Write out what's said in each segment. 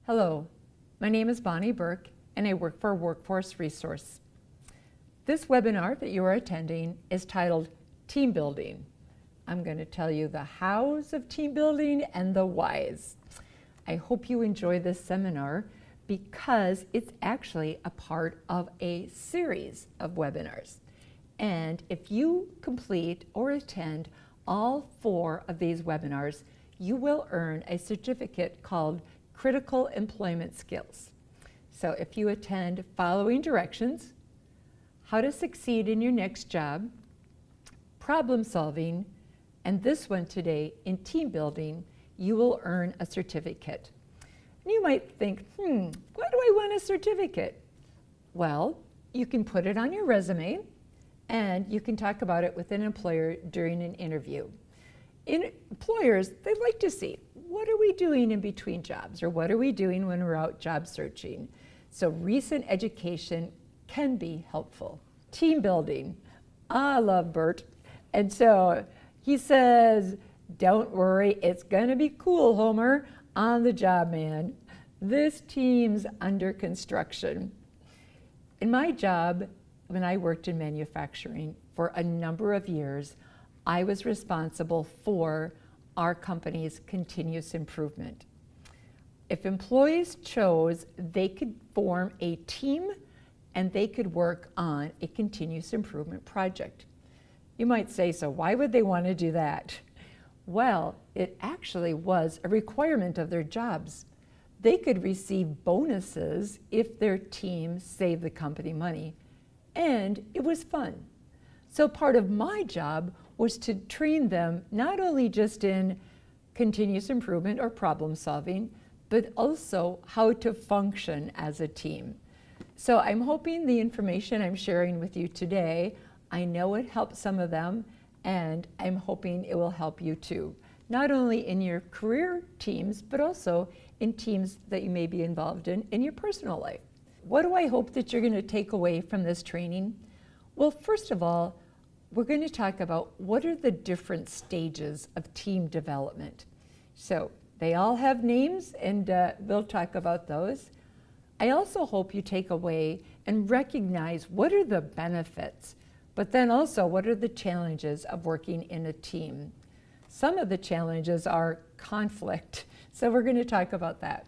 Hello, my name is Bonnie Burke and I work for Workforce Resource. This webinar that you are attending is titled Team Building. I'm going to tell you the hows of team building and the whys. I hope you enjoy this seminar because it's actually a part of a series of webinars. And if you complete or attend all 4 of these webinars, you will earn a certificate called Critical Employment Skills. So if you attend following directions, how to succeed in your next job, problem solving, and this one today in team building, you will earn a certificate. And you might think, why do I want a certificate? Well, you can put it on your resume and you can talk about it with an employer during an interview. Employers, they like to see, what are we doing in between jobs, or what are we doing when we're out job searching? So recent education can be helpful. Team building, I love Bert. And so he says, don't worry, it's gonna be cool, Homer, on the job, man. This team's under construction. In my job, when I worked in manufacturing for a number of years, I was responsible for our company's continuous improvement. If employees chose, they could form a team and they could work on a continuous improvement project. You might say, so why would they want to do that? Well, it actually was a requirement of their jobs. They could receive bonuses if their team saved the company money, and it was fun. So part of my job was to train them not only just in continuous improvement or problem solving, but also how to function as a team. So I'm hoping the information I'm sharing with you today, I know it helped some of them, and I'm hoping it will help you too. Not only in your career teams, but also in teams that you may be involved in your personal life. What do I hope that you're going to take away from this training? Well, first of all, we're going to talk about what are the different stages of team development. So they all have names, and we'll talk about those. I also hope you take away and recognize what are the benefits, but then also what are the challenges of working in a team. Some of the challenges are conflict, so we're going to talk about that.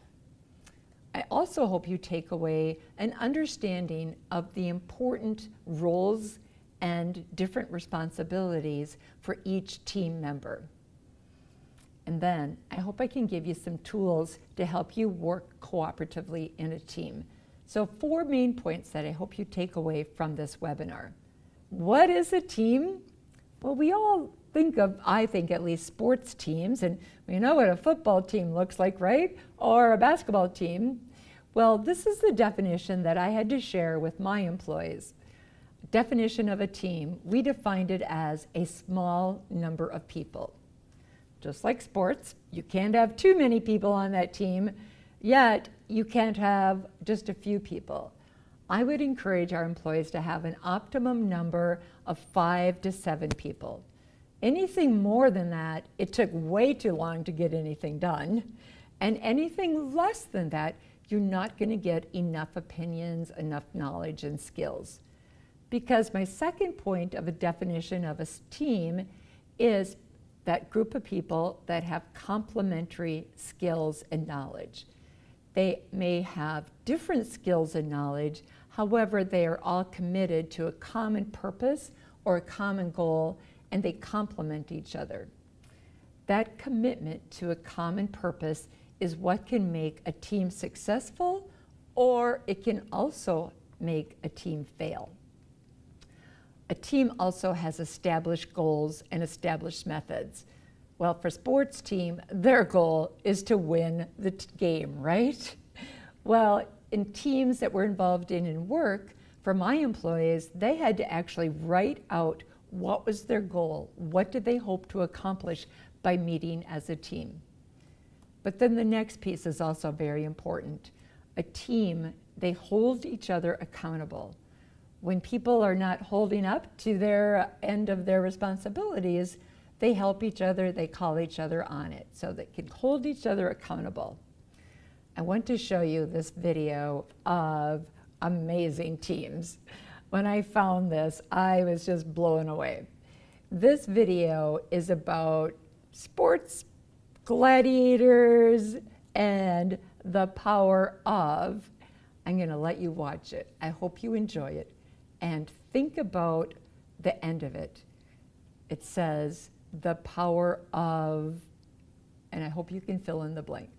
I also hope you take away an understanding of the important roles and different responsibilities for each team member. And then I hope I can give you some tools to help you work cooperatively in a team. So 4 main points that I hope you take away from this webinar. What is a team? Well, we all think of, I think at least, sports teams, and we know what a football team looks like, right? Or a basketball team. Well, this is the definition that I had to share with my employees. Definition of a team, we defined it as a small number of people. Just like sports, you can't have too many people on that team, yet you can't have just a few people. I would encourage our employees to have an optimum number of 5 to 7 people. Anything more than that, it took way too long to get anything done. And anything less than that, you're not going to get enough opinions, enough knowledge and skills. Because my second point of a definition of a team is that group of people that have complementary skills and knowledge. They may have different skills and knowledge, however, they are all committed to a common purpose or a common goal, and they complement each other. That commitment to a common purpose is what can make a team successful, or it can also make a team fail. A team also has established goals and established methods. Well, for sports team, their goal is to win the game, right? Well, in teams that we're involved in work, for my employees, they had to actually write out what was their goal, what did they hope to accomplish by meeting as a team. But then the next piece is also very important. A team, they hold each other accountable. When people are not holding up to their end of their responsibilities, they help each other, they call each other on it, so they can hold each other accountable. I want to show you this video of amazing teams. When I found this, I was just blown away. This video is about sports, gladiators, and the power of. I'm going to let you watch it. I hope you enjoy it and think about the end of it. It says the power of, and I hope you can fill in the blank.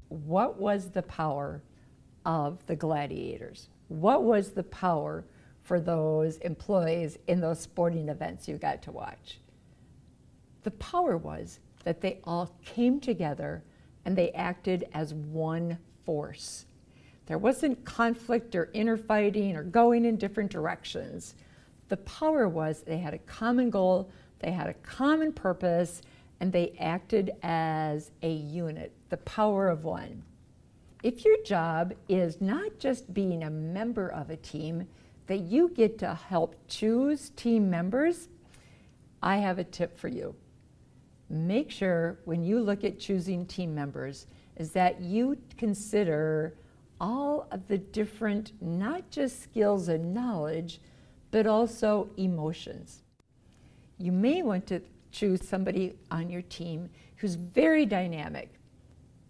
What was the power of the gladiators? What was the power for those employees in those sporting events you got to watch? The power was that they all came together and they acted as one force. There wasn't conflict or infighting or going in different directions. The power was they had a common goal, they had a common purpose, and they acted as a unit, the power of one. If your job is not just being a member of a team, that you get to help choose team members, I have a tip for you. Make sure when you look at choosing team members is that you consider all of the different, not just skills and knowledge, but also emotions. You may want to choose somebody on your team who's very dynamic,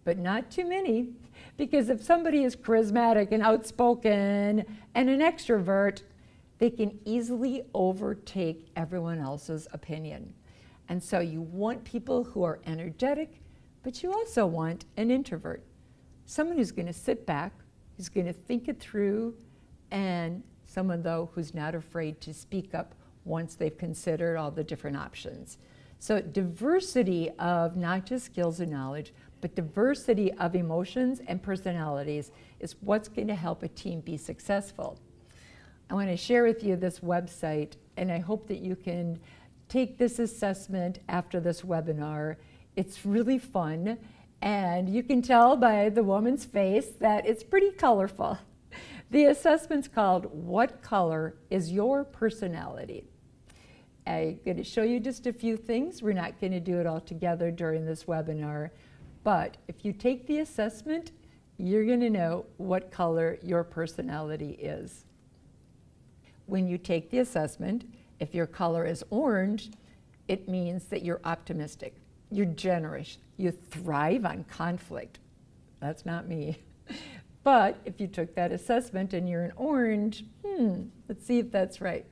but not too many, because if somebody is charismatic and outspoken and an extrovert, they can easily overtake everyone else's opinion. And so you want people who are energetic, but you also want an introvert, someone who's going to sit back, who's going to think it through, and someone, though, who's not afraid to speak up once they've considered all the different options. So diversity of not just skills and knowledge, but diversity of emotions and personalities is what's going to help a team be successful. I want to share with you this website, and I hope that you can take this assessment after this webinar. It's really fun, and you can tell by the woman's face that it's pretty colorful. The assessment's called What Color is Your Personality? I'm going to show you just a few things. We're not going to do it all together during this webinar, but if you take the assessment, you're going to know what color your personality is. When you take the assessment, if your color is orange, it means that you're optimistic, you're generous, you thrive on conflict. That's not me. But if you took that assessment and you're an orange, let's see if that's right.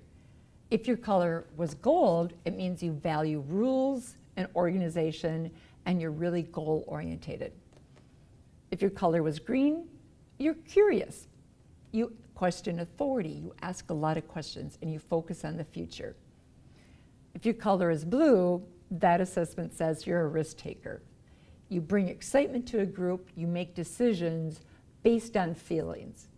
If your color was gold, it means you value rules and organization and you're really goal-oriented. If your color was green, you're curious. You question authority, you ask a lot of questions, and you focus on the future. If your color is blue, that assessment says you're a risk taker. You bring excitement to a group, you make decisions based on feelings.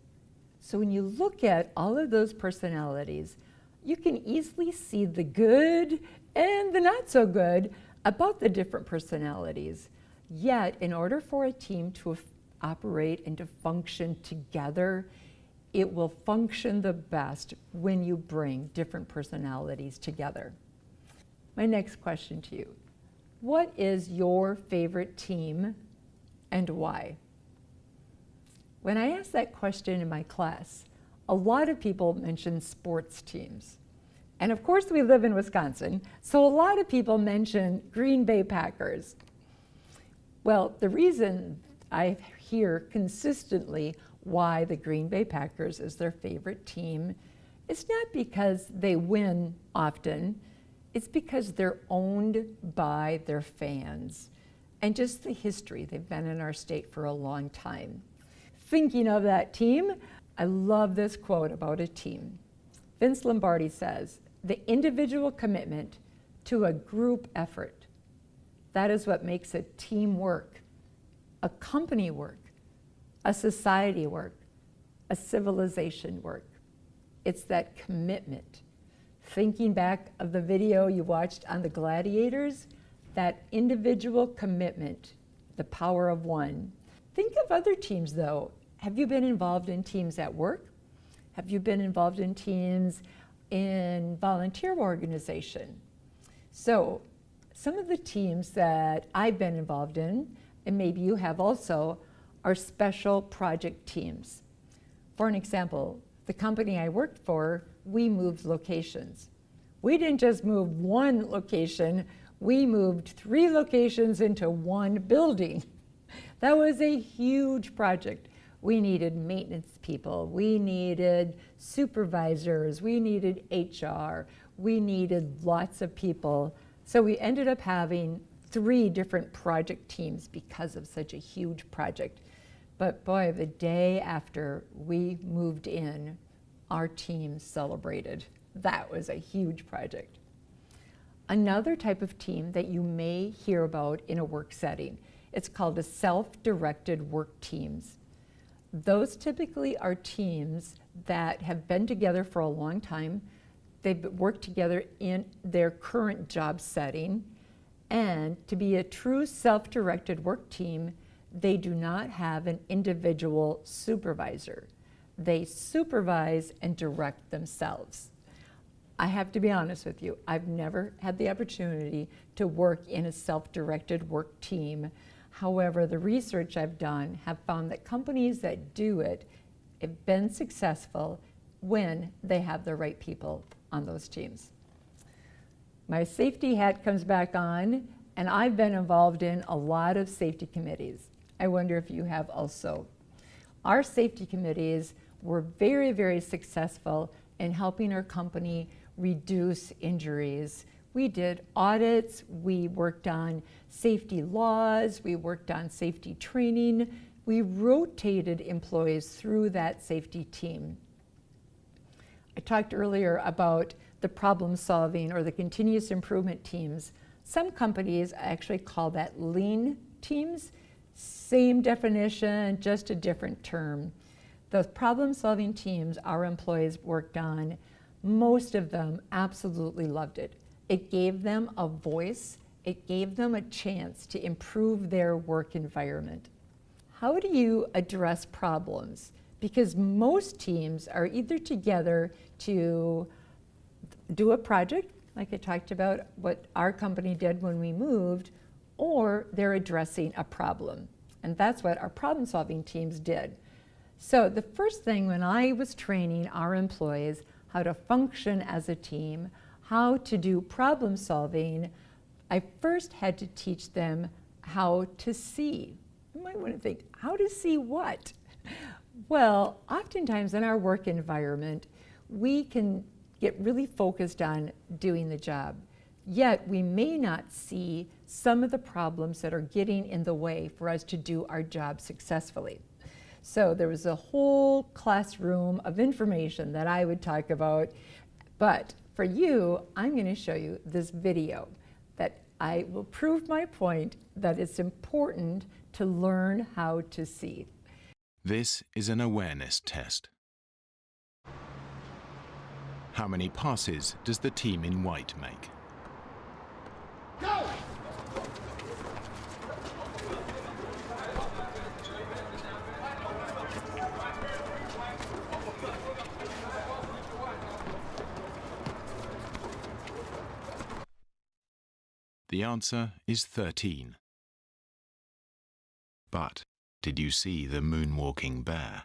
So when you look at all of those personalities, you can easily see the good and the not so good about the different personalities. Yet, in order for a team to operate and to function together, it will function the best when you bring different personalities together. My next question to you, what is your favorite team and why? When I asked that question in my class, a lot of people mentioned sports teams. And of course we live in Wisconsin, so a lot of people mention Green Bay Packers. Well, the reason I hear consistently why the Green Bay Packers is their favorite team is not because they win often, it's because they're owned by their fans and just the history. They've been in our state for a long time. Thinking of that team, I love this quote about a team. Vince Lombardi says, "The individual commitment to a group effort, that is what makes a team work, a company work, a society work, a civilization work. It's that commitment." Thinking back of the video you watched on the gladiators, that individual commitment, the power of one. Think of other teams though. Have you been involved in teams at work? Have you been involved in teams in volunteer organization? So some of the teams that I've been involved in, and maybe you have also, are special project teams. For an example, the company I worked for, we moved locations. We didn't just move one location, we moved 3 locations into one building. That was a huge project. We needed maintenance people, we needed supervisors, we needed HR, we needed lots of people. So we ended up having 3 different project teams because of such a huge project. But boy, the day after we moved in, our team celebrated. That was a huge project. Another type of team that you may hear about in a work setting, it's called a self-directed work teams. Those typically are teams that have been together for a long time. They've worked together in their current job setting. And to be a true self-directed work team, they do not have an individual supervisor. They supervise and direct themselves. I have to be honest with you, I've never had the opportunity to work in a self-directed work team. However, the research I've done have found that companies that do it have been successful when they have the right people on those teams. My safety hat comes back on, and I've been involved in a lot of safety committees. I wonder if you have also. Our safety committees were very, very successful in helping our company reduce injuries. We did audits, we worked on safety laws, we worked on safety training, we rotated employees through that safety team. I talked earlier about the problem solving or the continuous improvement teams. Some companies actually call that lean teams. Same definition, just a different term. The problem solving teams our employees worked on, most of them absolutely loved it. It gave them a voice. It gave them a chance to improve their work environment. How do you address problems? Because most teams are either together to do a project, like I talked about what our company did when we moved, or they're addressing a problem. And that's what our problem-solving teams did. So the first thing when I was training our employees how to function as a team, how to do problem solving, I first had to teach them how to see. You might want to think, how to see what? Well, oftentimes in our work environment, we can get really focused on doing the job, yet we may not see some of the problems that are getting in the way for us to do our job successfully. So there was a whole classroom of information that I would talk about, but for you, I'm going to show you this video that I will prove my point that it's important to learn how to see. This is an awareness test. How many passes does the team in white make? Go! The answer is 13. But did you see the moonwalking bear?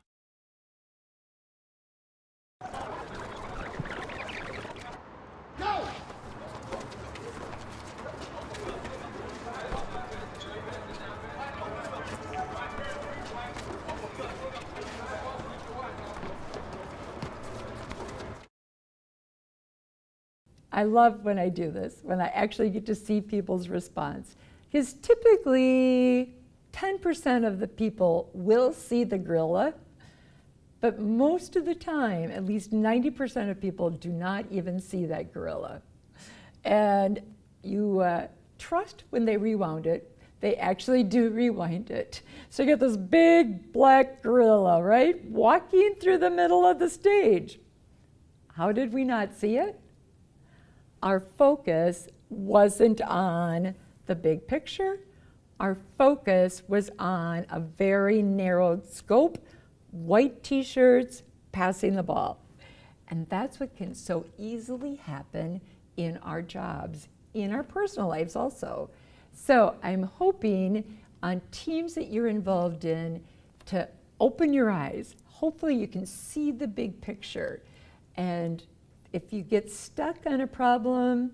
Go! I love when I do this, when I actually get to see people's response. Because typically 10% of the people will see the gorilla, but most of the time, at least 90% of people do not even see that gorilla. And you trust when they rewound it, they actually do rewind it. So you get this big black gorilla, right? Walking through the middle of the stage. How did we not see it? Our focus wasn't on the big picture. Our focus was on a very narrow scope, white t-shirts, passing the ball. And that's what can so easily happen in our jobs, in our personal lives also. So I'm hoping on teams that you're involved in to open your eyes. Hopefully you can see the big picture. And if you get stuck on a problem,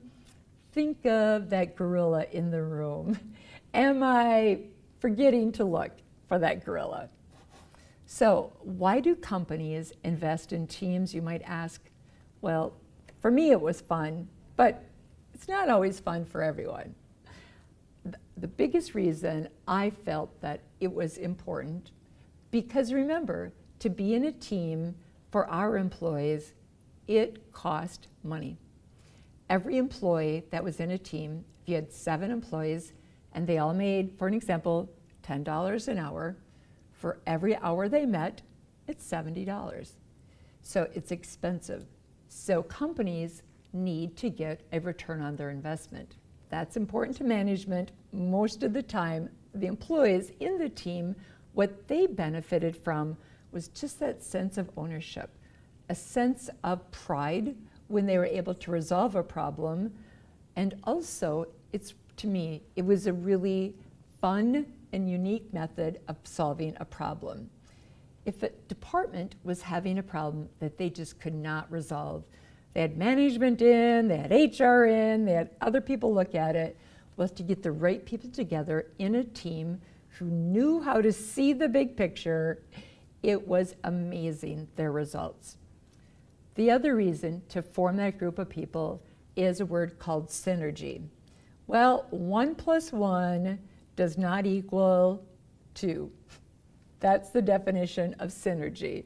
think of that gorilla in the room. Am I forgetting to look for that gorilla? So why do companies invest in teams, you might ask? Well, for me it was fun, but it's not always fun for everyone. The biggest reason I felt that it was important, because remember, to be in a team for our employees, it cost money. Every employee that was in a team, if you had 7 employees and they all made, for an example, $10 an hour, for every hour they met, it's $70. So it's expensive. So companies need to get a return on their investment. That's important to management. Most of the time, the employees in the team, what they benefited from was just that sense of ownership, a sense of pride when they were able to resolve a problem. And also, to me, it was a really fun and unique method of solving a problem. If a department was having a problem that they just could not resolve, they had management in, they had HR in, they had other people look at it, was to get the right people together in a team who knew how to see the big picture. It was amazing, their results. The other reason to form that group of people is a word called synergy. Well, 1 + 1 does not equal 2. That's the definition of synergy.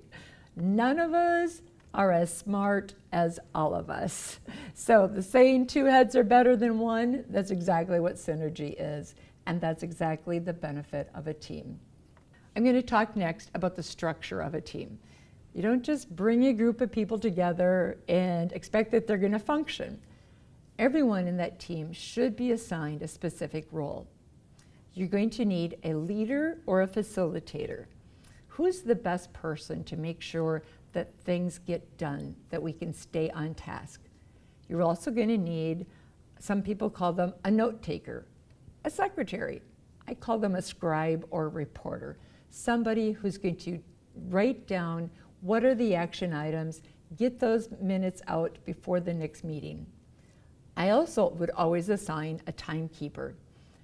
None of us are as smart as all of us. So the saying two heads are better than one, that's exactly what synergy is. And that's exactly the benefit of a team. I'm going to talk next about the structure of a team. You don't just bring a group of people together and expect that they're going to function. Everyone in that team should be assigned a specific role. You're going to need a leader or a facilitator. Who's the best person to make sure that things get done, that we can stay on task? You're also going to need, some people call them a note taker, a secretary. I call them a scribe or reporter, somebody who's going to write down what are the action items, get those minutes out before the next meeting. I also would always assign a timekeeper.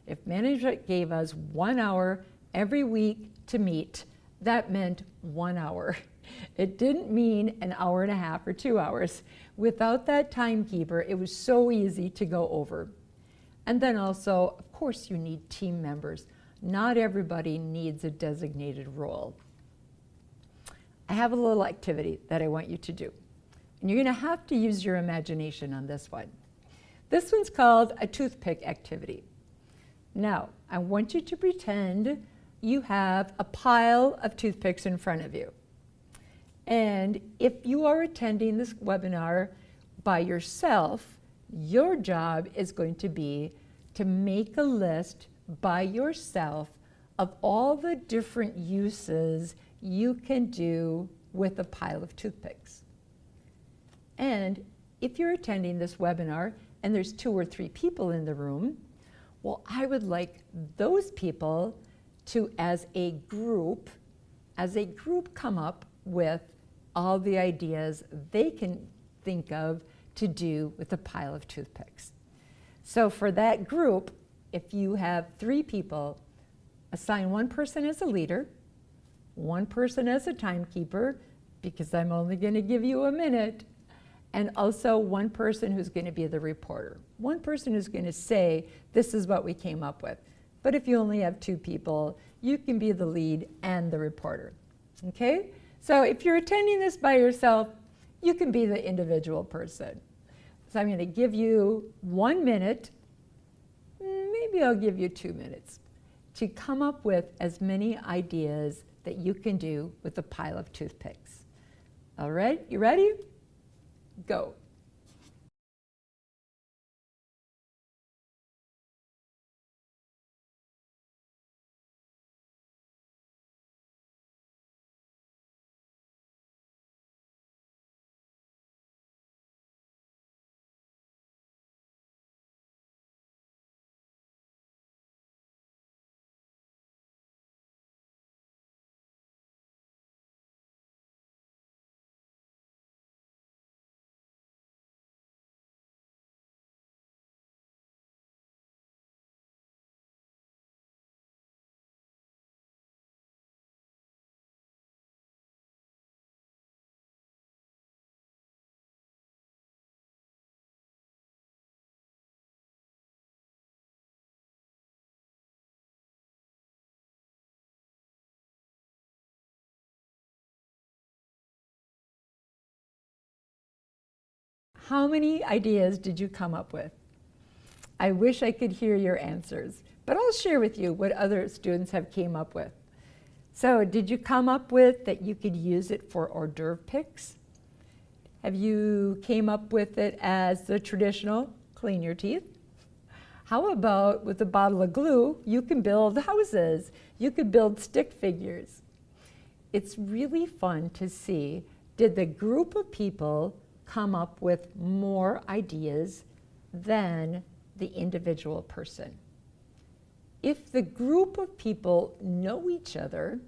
If management gave us 1 hour every week to meet, that meant 1 hour. It didn't mean an hour and a half or 2 hours. Without that timekeeper, it was so easy to go over. And then also, of course, you need team members. Not everybody needs a designated role. I have a little activity that I want you to do. And you're going to have to use your imagination on this one. This one's called a toothpick activity. Now, I want you to pretend you have a pile of toothpicks in front of you. And if you are attending this webinar by yourself, your job is going to be to make a list by yourself of all the different uses you can do with a pile of toothpicks. And if you're attending this webinar and there's 2 or 3 people in the room, well, I would like those people to, as a group, come up with all the ideas they can think of to do with a pile of toothpicks. So for that group, if you have 3 people, assign 1 person as a leader, 1 person as a timekeeper, because I'm only going to give you a minute, and also 1 person who's going to be the reporter. 1 person who's going to say, this is what we came up with. But if you only have 2 people, you can be the lead and the reporter. Okay? So if you're attending this by yourself, you can be the individual person. So I'm going to give you 1 minute, maybe I'll give you 2 minutes, to come up with as many ideas that you can do with a pile of toothpicks. All right, you ready? Go. How many ideas did you come up with? I wish I could hear your answers, but I'll share with you what other students have came up with. So did you come up with that you could use it for hors d'oeuvre picks? Have you came up with it as the traditional clean your teeth? How about with a bottle of glue, you can build houses, you could build stick figures. It's really fun to see, did the group of people come up with more ideas than the individual person? If the group of people know each other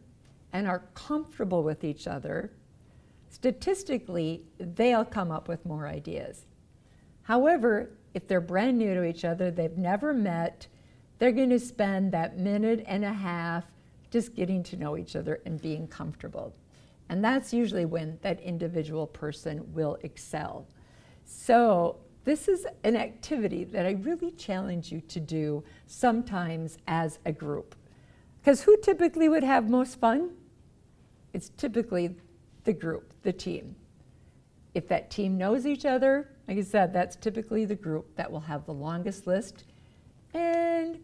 and are comfortable with each other, statistically, they'll come up with more ideas. However, if they're brand new to each other, they've never met, they're going to spend that minute and a half just getting to know each other and being comfortable. And that's usually when that individual person will excel. So this is an activity that I really challenge you to do sometimes as a group. Because who typically would have most fun? It's typically the group, the team. If that team knows each other, like I said, that's typically the group that will have the longest list. And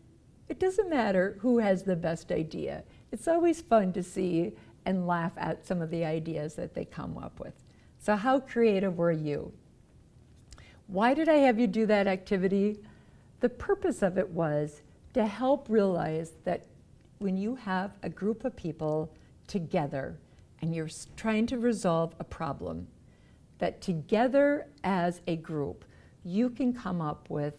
it doesn't matter who has the best idea. It's always fun to see and laugh at some of the ideas that they come up with. So how creative were you? Why did I have you do that activity? The purpose of it was to help realize that when you have a group of people together and you're trying to resolve a problem, that together as a group, you can come up with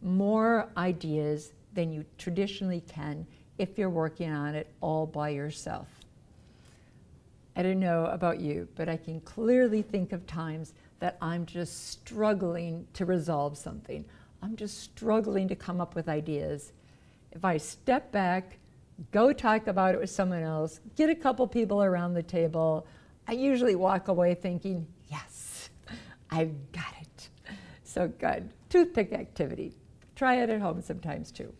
more ideas than you traditionally can if you're working on it all by yourself. I don't know about you, but I can clearly think of times that I'm just struggling to resolve something. I'm just struggling to come up with ideas. If I step back, go talk about it with someone else, get a couple people around the table, I usually walk away thinking, yes, I've got it. So good. Toothpick activity. Try it at home sometimes too.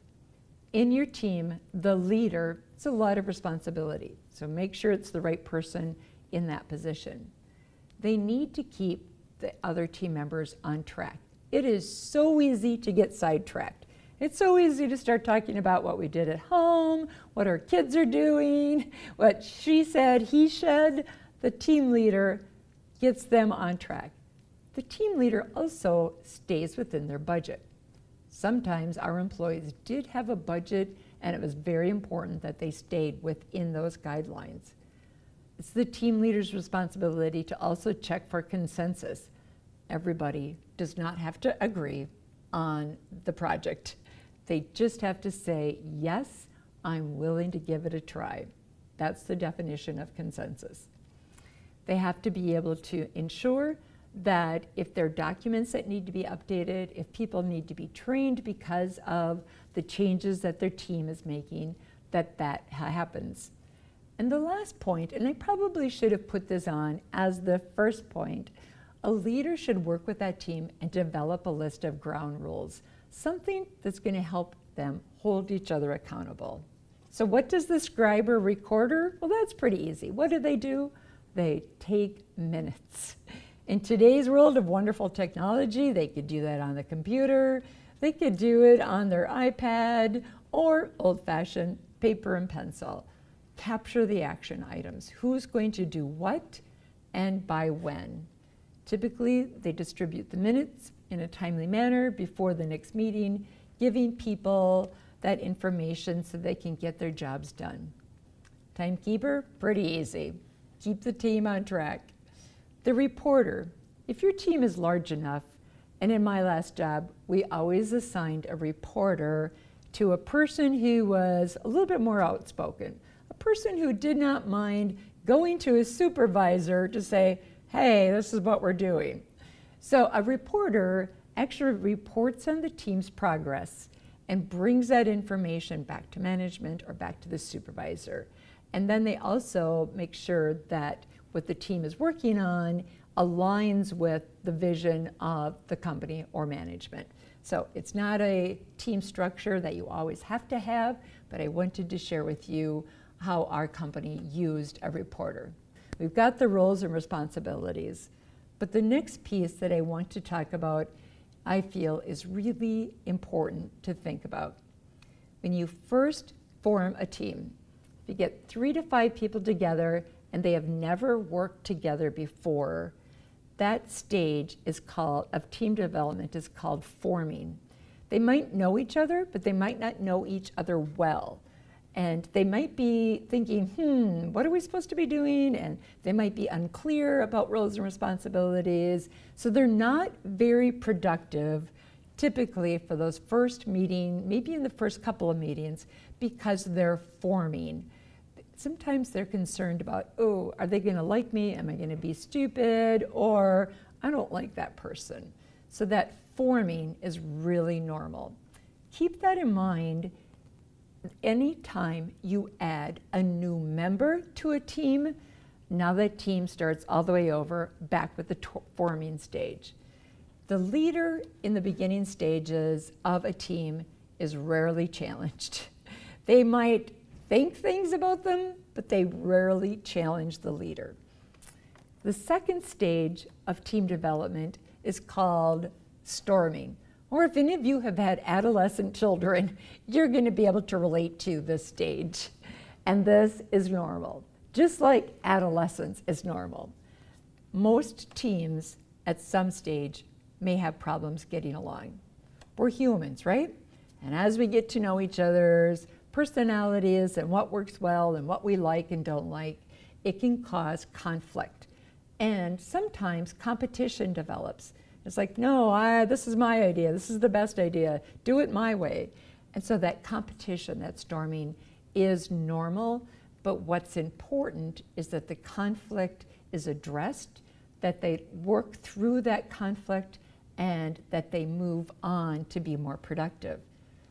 In your team, the leader, it's a lot of responsibility. So make sure it's the right person in that position. They need to keep the other team members on track. It is so easy to get sidetracked. It's so easy to start talking about what we did at home, what our kids are doing, what she said, he said. The team leader gets them on track. The team leader also stays within their budget. Sometimes our employees did have a budget, and it was very important that they stayed within those guidelines. It's the team leader's responsibility to also check for consensus. Everybody does not have to agree on the project. They just have to say, yes, I'm willing to give it a try. That's the definition of consensus. They have to be able to ensure that if there are documents that need to be updated, if people need to be trained because of the changes that their team is making, that happens. And the last point, and I probably should have put this on as the first point, a leader should work with that team and develop a list of ground rules, something that's going to help them hold each other accountable. So what does the scribe or recorder? Well, that's pretty easy. What do? They take minutes. In today's world of wonderful technology, they could do that on the computer, they could do it on their iPad, or old-fashioned paper and pencil. Capture the action items. Who's going to do what and by when? Typically, they distribute the minutes in a timely manner before the next meeting, giving people that information so they can get their jobs done. Timekeeper, pretty easy. Keep the team on track. The reporter, if your team is large enough, and in my last job, we always assigned a reporter to a person who was a little bit more outspoken, a person who did not mind going to his supervisor to say, hey, this is what we're doing. So a reporter actually reports on the team's progress and brings that information back to management or back to the supervisor. And then they also make sure that what the team is working on aligns with the vision of the company or management. So it's not a team structure that you always have to have, but I wanted to share with you how our company used a reporter. We've got the roles and responsibilities, but the next piece that I want to talk about, I feel, is really important to think about. When you first form a team, if you get 3 to 5 people together and they have never worked together before, that stage of team development is called forming. They might know each other, but they might not know each other well. And they might be thinking, what are we supposed to be doing? And they might be unclear about roles and responsibilities. So they're not very productive, typically for those first meeting, maybe in the first couple of meetings, because they're forming. Sometimes they're concerned about, oh, are they going to like me? Am I going to be stupid? Or I don't like that person. So that forming is really normal. Keep that in mind anytime you add a new member to a team. Now that team starts all the way over back with the forming stage. The leader in the beginning stages of a team is rarely challenged. They might think things about them, but they rarely challenge the leader. The second stage of team development is called storming. Or if any of you have had adolescent children, you're going to be able to relate to this stage. And this is normal, just like adolescence is normal. Most teams at some stage may have problems getting along. We're humans, right? And as we get to know each other's personalities and what works well and what we like and don't like, it can cause conflict. And sometimes competition develops. It's like, no, this is my idea. This is the best idea. Do it my way. And so that competition, that storming, is normal. But what's important is that the conflict is addressed, that they work through that conflict, and that they move on to be more productive.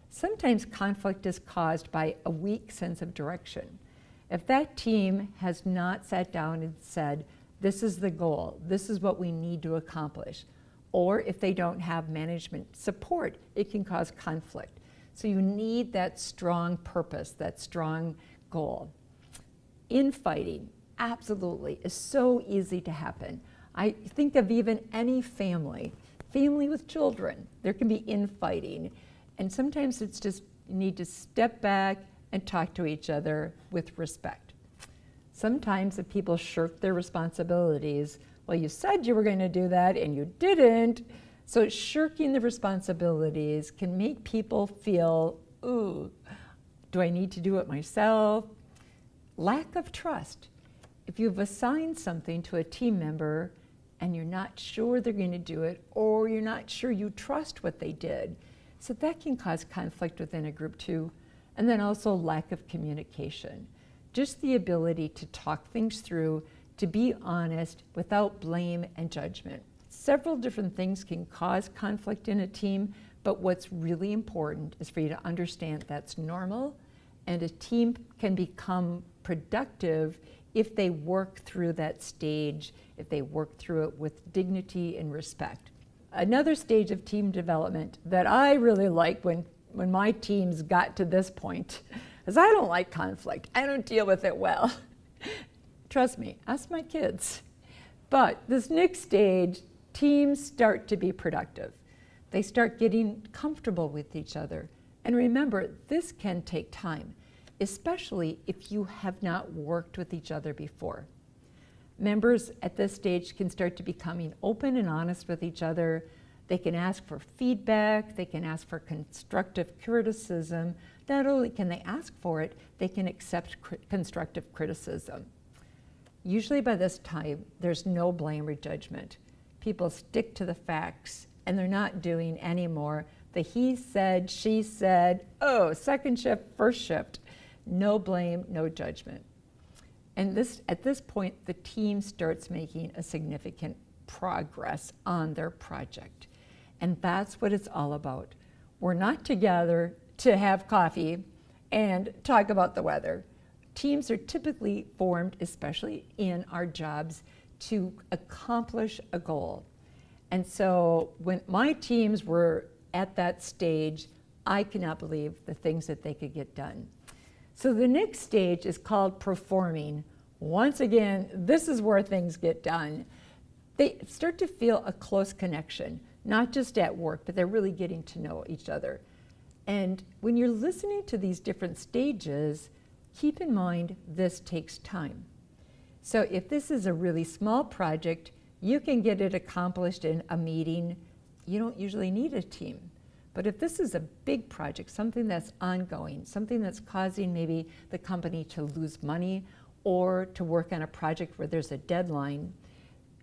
Sometimes conflict is caused by a weak sense of direction. If that team has not sat down and said, this is the goal, this is what we need to accomplish, or if they don't have management support, it can cause conflict. So you need that strong purpose, that strong goal. Infighting, absolutely, is so easy to happen. I think of even any family with children, there can be infighting. And sometimes it's just, you need to step back and talk to each other with respect. Sometimes if people shirk their responsibilities, well, you said you were going to do that and you didn't. So shirking the responsibilities can make people feel, ooh, do I need to do it myself? Lack of trust. If you've assigned something to a team member and you're not sure they're going to do it, or you're not sure you trust what they did, so that can cause conflict within a group too. And then also lack of communication. Just the ability to talk things through, to be honest without blame and judgment. Several different things can cause conflict in a team, but what's really important is for you to understand that's normal, and a team can become productive if they work through that stage, if they work through it with dignity and respect. Another stage of team development that I really like when my teams got to this point, is I don't like conflict. I don't deal with it well. Trust me, ask my kids. But this next stage, teams start to be productive. They start getting comfortable with each other. And remember, this can take time, especially if you have not worked with each other before. Members at this stage can start to becoming open and honest with each other. They can ask for feedback, they can ask for constructive criticism. Not only can they ask for it, they can accept constructive criticism. Usually by this time, there's no blame or judgment. People stick to the facts, and they're not doing anymore the he said, she said, oh, second shift, first shift. No blame, no judgment. And at this point, the team starts making a significant progress on their project. And that's what it's all about. We're not together to have coffee and talk about the weather. Teams are typically formed, especially in our jobs, to accomplish a goal. And so when my teams were at that stage, I cannot believe the things that they could get done. So the next stage is called performing. Once again, this is where things get done. They start to feel a close connection, not just at work, but they're really getting to know each other. And when you're listening to these different stages, keep in mind this takes time. So if this is a really small project, you can get it accomplished in a meeting. You don't usually need a team. But if this is a big project, something that's ongoing, something that's causing maybe the company to lose money or to work on a project where there's a deadline,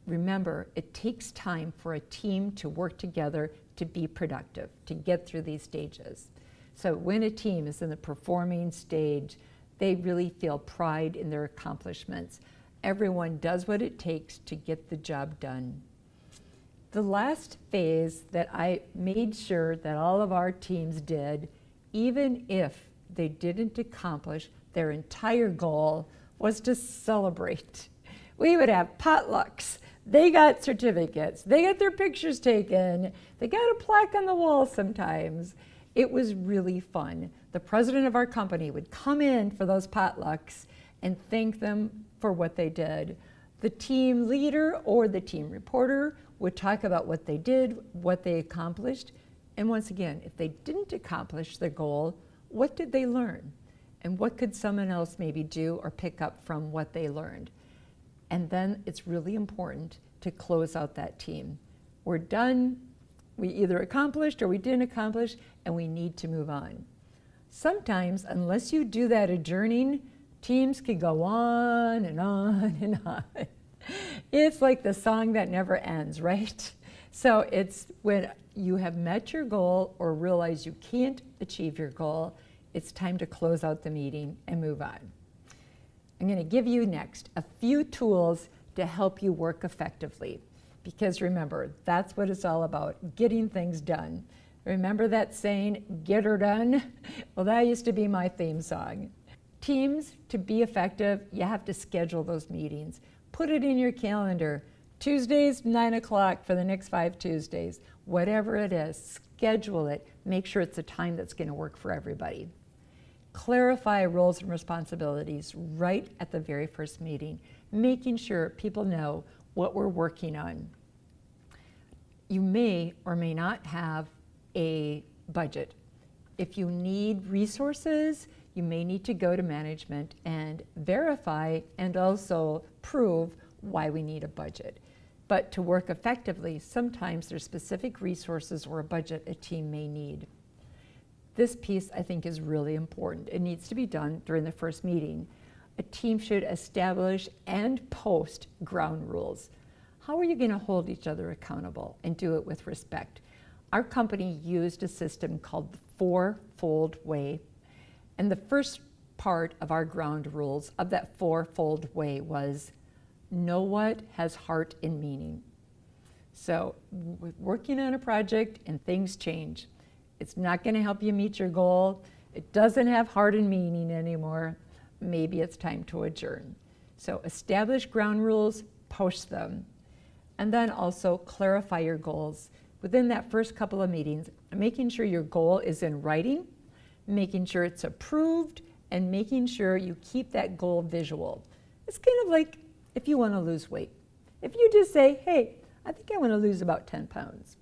remember, it takes time for a team to work together to be productive, to get through these stages. So when a team is in the performing stage, they really feel pride in their accomplishments. Everyone does what it takes to get the job done. The last phase that I made sure that all of our teams did, even if they didn't accomplish their entire goal, was to celebrate. We would have potlucks. They got certificates. They got their pictures taken. They got a plaque on the wall sometimes. It was really fun. The president of our company would come in for those potlucks and thank them for what they did. The team leader or the team reporter would talk about what they did, what they accomplished, and once again, if they didn't accomplish their goal, what did they learn? And what could someone else maybe do or pick up from what they learned? And then it's really important to close out that team. We're done, we either accomplished or we didn't accomplish, and we need to move on. Sometimes, unless you do that adjourning, teams can go on and on and on. It's like the song that never ends, right? So it's when you have met your goal or realize you can't achieve your goal, it's time to close out the meeting and move on. I'm going to give you next a few tools to help you work effectively. Because remember, that's what it's all about, getting things done. Remember that saying, get her done? Well, that used to be my theme song. Teams, to be effective, you have to schedule those meetings. Put it in your calendar. Tuesdays, 9 o'clock for the next 5 Tuesdays. Whatever it is, schedule it. Make sure it's a time that's going to work for everybody. Clarify roles and responsibilities right at the very first meeting, making sure people know what we're working on. You may or may not have a budget. If you need resources, you may need to go to management and verify and also prove why we need a budget. But to work effectively, sometimes there's specific resources or a budget a team may need. This piece, I think, is really important. It needs to be done during the first meeting. A team should establish and post ground rules. How are you going to hold each other accountable and do it with respect? Our company used a system called the four-fold way. And the first part of our ground rules of that four-fold way was know what has heart and meaning. So we're working on a project and things change. It's not going to help you meet your goal. It doesn't have heart and meaning anymore. Maybe it's time to adjourn. So establish ground rules, post them, and then also clarify your goals. Within that first couple of meetings, making sure your goal is in writing, making sure it's approved, and making sure you keep that goal visual. It's kind of like if you want to lose weight. If you just say, hey, I think I want to lose about 10 pounds.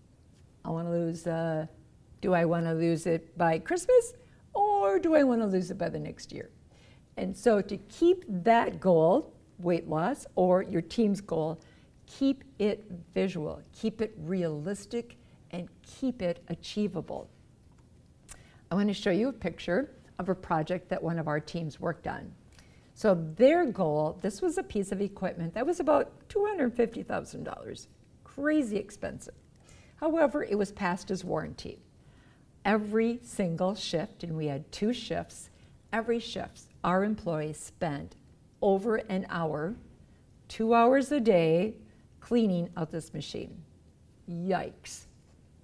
I want to lose, do I want to lose it by Christmas or do I want to lose it by the next year? And so to keep that goal, weight loss, or your team's goal, keep it visual, keep it realistic, and keep it achievable. I want to show you a picture of a project that one of our teams worked on. So their goal, this was a piece of equipment that was about $250,000, crazy expensive. However, it was passed as warranty. Every single shift, and we had 2 shifts, every shift, our employees spent over an hour, 2 hours a day, cleaning out this machine. Yikes.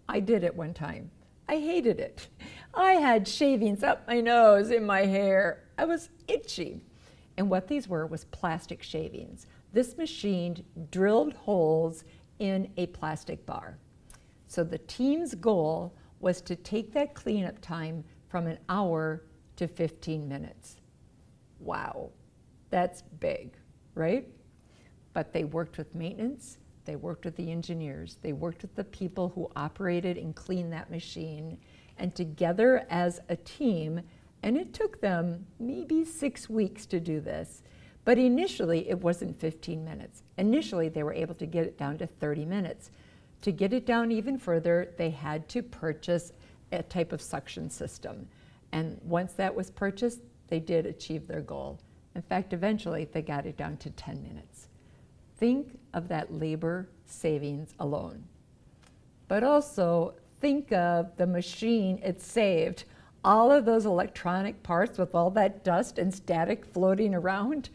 I did it one time. I hated it. I had shavings up my nose, in my hair. I was itchy. And what these were was plastic shavings. This machine drilled holes in a plastic bar. So the team's goal was to take that cleanup time from an hour to 15 minutes. Wow, that's big, right? But they worked with maintenance, they worked with the engineers, they worked with the people who operated and cleaned that machine, and together as a team, and it took them maybe 6 weeks to do this, but initially it wasn't 15 minutes. Initially they were able to get it down to 30 minutes. To get it down even further, they had to purchase a type of suction system. And once that was purchased, they did achieve their goal. In fact, eventually they got it down to 10 minutes. Think of that labor savings alone. But also think of the machine it saved. All of those electronic parts with all that dust and static floating around,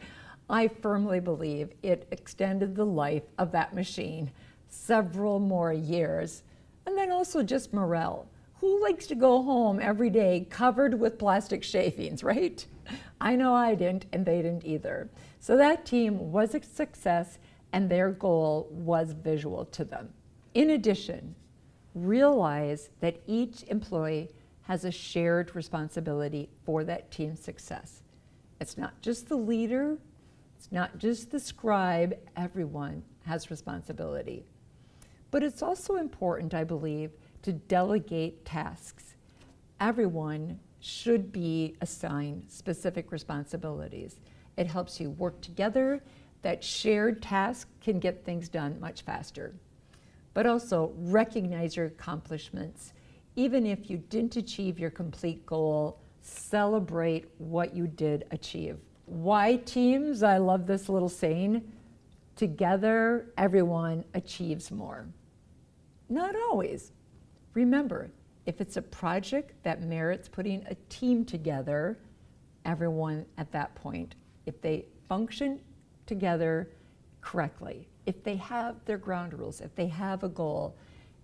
I firmly believe it extended the life of that machine several more years. And then also just morale. Who likes to go home every day covered with plastic shavings, right? I know I didn't, and they didn't either. So that team was a success, and their goal was visual to them. In addition, realize that each employee has a shared responsibility for that team's success. It's not just the leader, It's not just the scribe, everyone has responsibility. But it's also important, I believe, to delegate tasks. Everyone should be assigned specific responsibilities. It helps you work together. That shared task can get things done much faster. But also recognize your accomplishments. Even if you didn't achieve your complete goal, celebrate what you did achieve. Why teams? I love this little saying. Together, everyone achieves more. Not always. Remember, if it's a project that merits putting a team together, everyone at that point, if they function together correctly, if they have their ground rules, if they have a goal,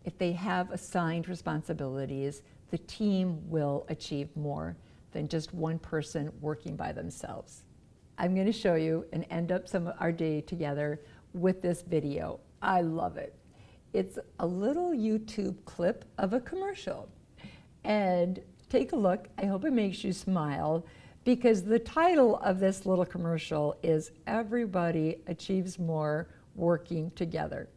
if they have assigned responsibilities, the team will achieve more than just one person working by themselves. I'm going to show you and end up some of our day together with this video. I love it. It's a little YouTube clip of a commercial. And take a look. I hope it makes you smile, because the title of this little commercial is Everybody Achieves More Working Together.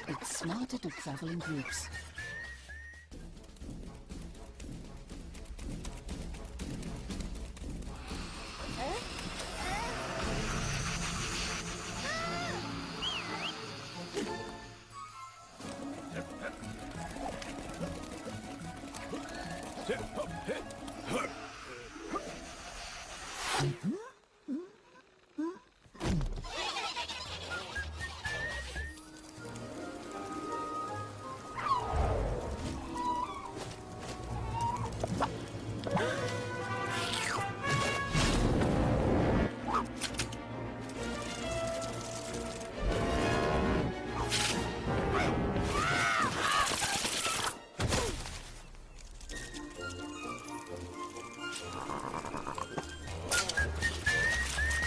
It's smarter to travel in groups.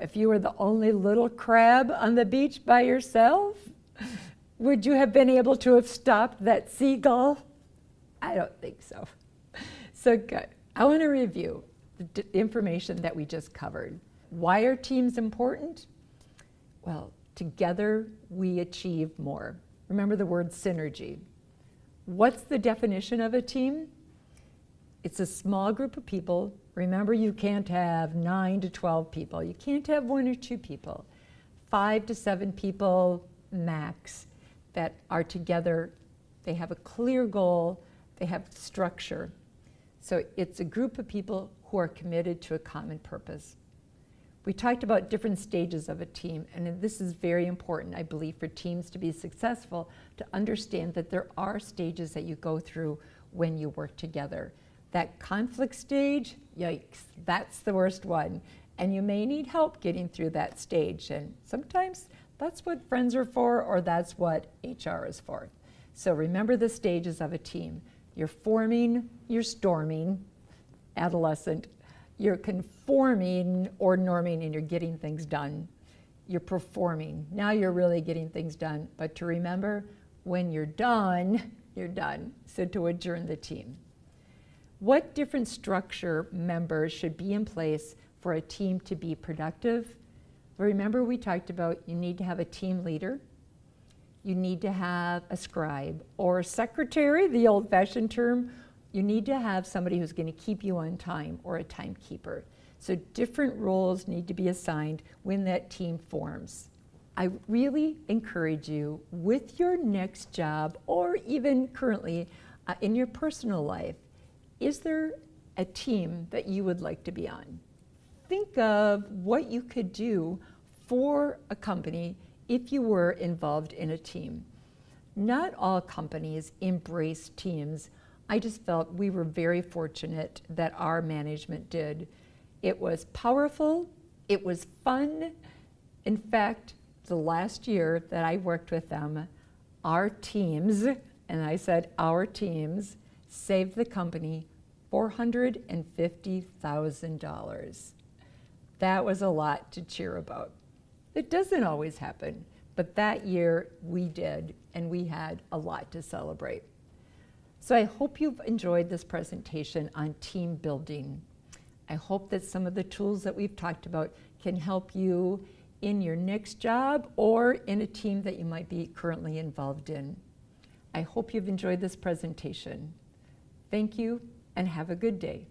If you were the only little crab on the beach by yourself, would you have been able to have stopped that seagull? I don't think so. So good. I want to review the information that we just covered. Why are teams important? Well, together we achieve more. Remember the word synergy. What's the definition of a team? It's a small group of people. Remember, you can't have 9 to 12 people. You can't have 1 or 2 people. 5 to 7 people max that are together. They have a clear goal. They have structure. So it's a group of people who are committed to a common purpose. We talked about different stages of a team, and this is very important, I believe, for teams to be successful, to understand that there are stages that you go through when you work together. That conflict stage, yikes, that's the worst one. And you may need help getting through that stage. And sometimes that's what friends are for, or that's what HR is for. So remember the stages of a team. You're forming, you're storming, adolescent. You're conforming or norming, and you're getting things done. You're performing. Now you're really getting things done. But to remember, when you're done, you're done. So to adjourn the team. What different structure members should be in place for a team to be productive? Remember, we talked about you need to have a team leader. You need to have a scribe or a secretary, the old-fashioned term. You need to have somebody who's going to keep you on time, or a timekeeper. So different roles need to be assigned when that team forms. I really encourage you, with your next job, or even currently in your personal life, is there a team that you would like to be on? Think of what you could do for a company if you were involved in a team. Not all companies embrace teams. I just felt we were very fortunate that our management did. It was powerful, it was fun. In fact, the last year that I worked with them, our teams, and I said our teams, saved the company $450,000. That was a lot to cheer about. It doesn't always happen, but that year we did, and we had a lot to celebrate. So I hope you've enjoyed this presentation on team building. I hope that some of the tools that we've talked about can help you in your next job or in a team that you might be currently involved in. I hope you've enjoyed this presentation. Thank you and have a good day.